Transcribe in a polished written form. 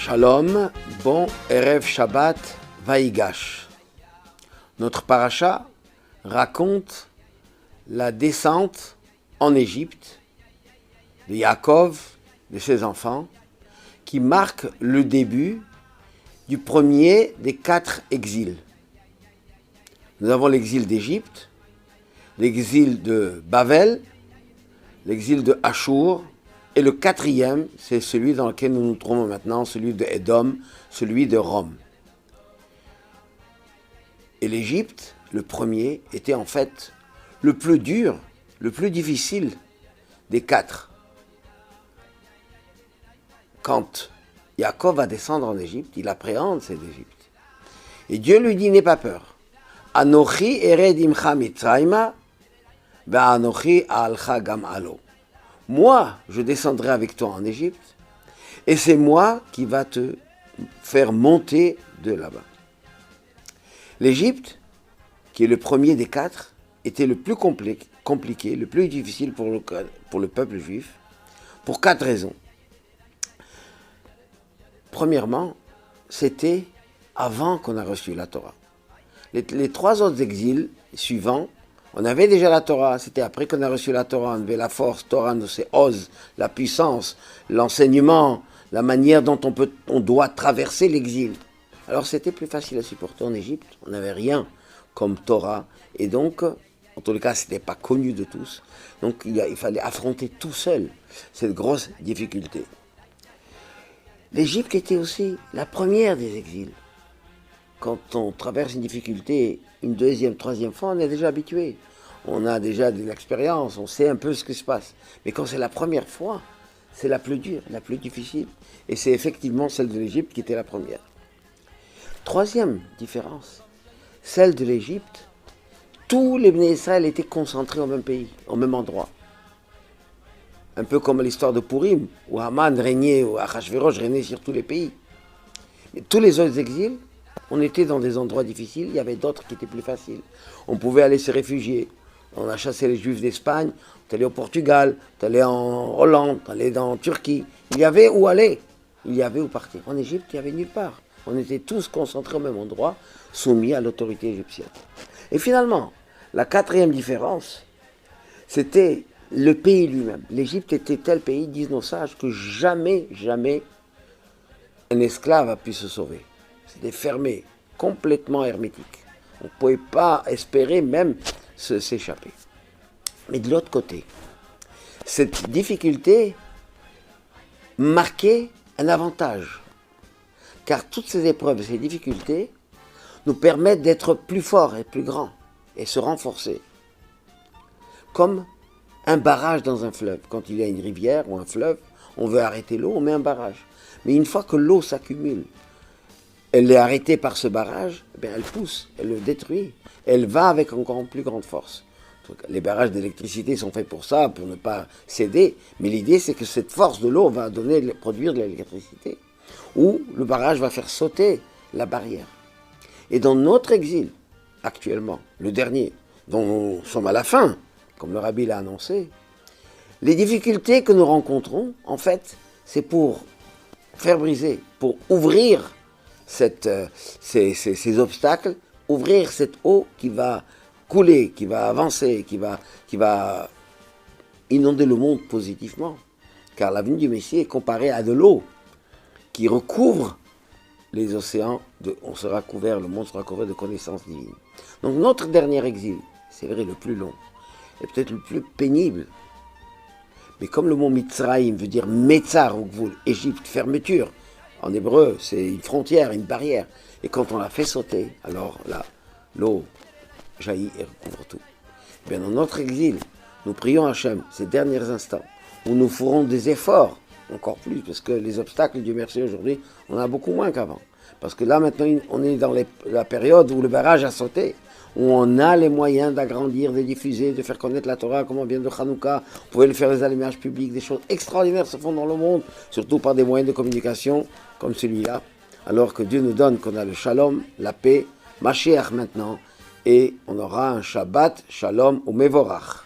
Shalom, bon Erev Shabbat Vaïgash. Notre paracha raconte la descente en Égypte de Yaakov, de ses enfants, qui marque le début du premier des 4 exils. Nous avons l'exil d'Égypte, l'exil de Bavel, l'exil de Achour, et le 4e, c'est celui dans lequel nous nous trouvons maintenant, celui de Édom, celui de Rome. Et l'Égypte, le premier, était en fait le plus dur, le plus difficile des 4. Quand Yaakov va descendre en Égypte, il appréhende cette Égypte. Et Dieu lui dit, n'aie pas peur. Anochi ered imcha mitzrayma, ve'anochi a'alcha gam alo. Moi, je descendrai avec toi en Égypte, et c'est moi qui va te faire monter de là-bas. L'Égypte, qui est le premier des 4, était le plus compliqué, le plus difficile pour le peuple juif, pour 4 raisons. Premièrement, c'était avant qu'on a reçu la Torah. Les 3 autres exils suivants, on avait déjà la Torah, c'était après qu'on a reçu la Torah, on avait la force, Torah, c'est Oz, la puissance, l'enseignement, la manière dont on doit traverser l'exil. Alors c'était plus facile à supporter en Égypte, on n'avait rien comme Torah, et donc, en tous les cas, ce n'était pas connu de tous, donc il fallait affronter tout seul cette grosse difficulté. L'Égypte était aussi la première des exils. Quand on traverse une difficulté, une 2e, 3e fois, on est déjà habitué. On a déjà de l'expérience, on sait un peu ce qui se passe. Mais quand c'est la première fois, c'est la plus dure, la plus difficile. Et c'est effectivement celle de l'Égypte qui était la première. 3e différence, celle de l'Égypte, tous les Bnei Israël étaient concentrés au même pays, au même endroit. Un peu comme l'histoire de Purim, où Haman régnait, où Achashverosh régnait sur tous les pays. Mais tous les autres exils, on était dans des endroits difficiles, il y avait d'autres qui étaient plus faciles. On pouvait aller se réfugier. On a chassé les Juifs d'Espagne, on est allé au Portugal, on est allé en Hollande, on est allé en Turquie. Il y avait où aller, il y avait où partir. En Égypte, il n'y avait nulle part. On était tous concentrés au même endroit, soumis à l'autorité égyptienne. Et finalement, la 4e différence, c'était le pays lui-même. L'Égypte était tel pays, disent nos sages, que jamais un esclave a pu se sauver. C'était fermé, complètement hermétique. On ne pouvait pas espérer même s'échapper. Mais de l'autre côté, cette difficulté marquait un avantage. Car toutes ces épreuves et ces difficultés nous permettent d'être plus forts et plus grands et se renforcer. Comme un barrage dans un fleuve. Quand il y a une rivière ou un fleuve, on veut arrêter l'eau, on met un barrage. Mais une fois que l'eau s'accumule, elle est arrêtée par ce barrage, eh elle pousse, elle le détruit, elle va avec encore plus grande force. Les barrages d'électricité sont faits pour ça, pour ne pas céder, mais l'idée c'est que cette force de l'eau va produire de l'électricité, ou le barrage va faire sauter la barrière. Et dans notre exil, actuellement, le dernier, dont nous sommes à la fin, comme le rabbi l'a annoncé, les difficultés que nous rencontrons, en fait, c'est pour faire briser, pour ouvrir ces obstacles, ouvrir cette eau qui va couler, qui va avancer, qui va inonder le monde positivement. Car la venue du Messie est comparée à de l'eau qui recouvre les océans, on sera couvert, le monde sera couvert de connaissances divines. Donc notre dernier exil, c'est vrai le plus long, et peut-être le plus pénible. Mais comme le mot Mitzrayim veut dire Metzar, ou Égypte, fermeture, en hébreu, c'est une frontière, une barrière. Et quand on la fait sauter, alors là, l'eau jaillit et recouvre tout. Et bien, dans notre exil, nous prions Hachem ces derniers instants, où nous ferons des efforts, encore plus, parce que les obstacles, Dieu merci, aujourd'hui, on en a beaucoup moins qu'avant. Parce que là, maintenant, on est dans la période où le barrage a sauté, où on a les moyens d'agrandir, de diffuser, de faire connaître la Torah, comme on vient de Hanouka. Vous pouvez le faire des allumages publics, des choses extraordinaires se font dans le monde, surtout par des moyens de communication comme celui-là. Alors que Dieu nous donne qu'on a le shalom, la paix, Mashiach maintenant, et on aura un Shabbat, shalom ou mevorach.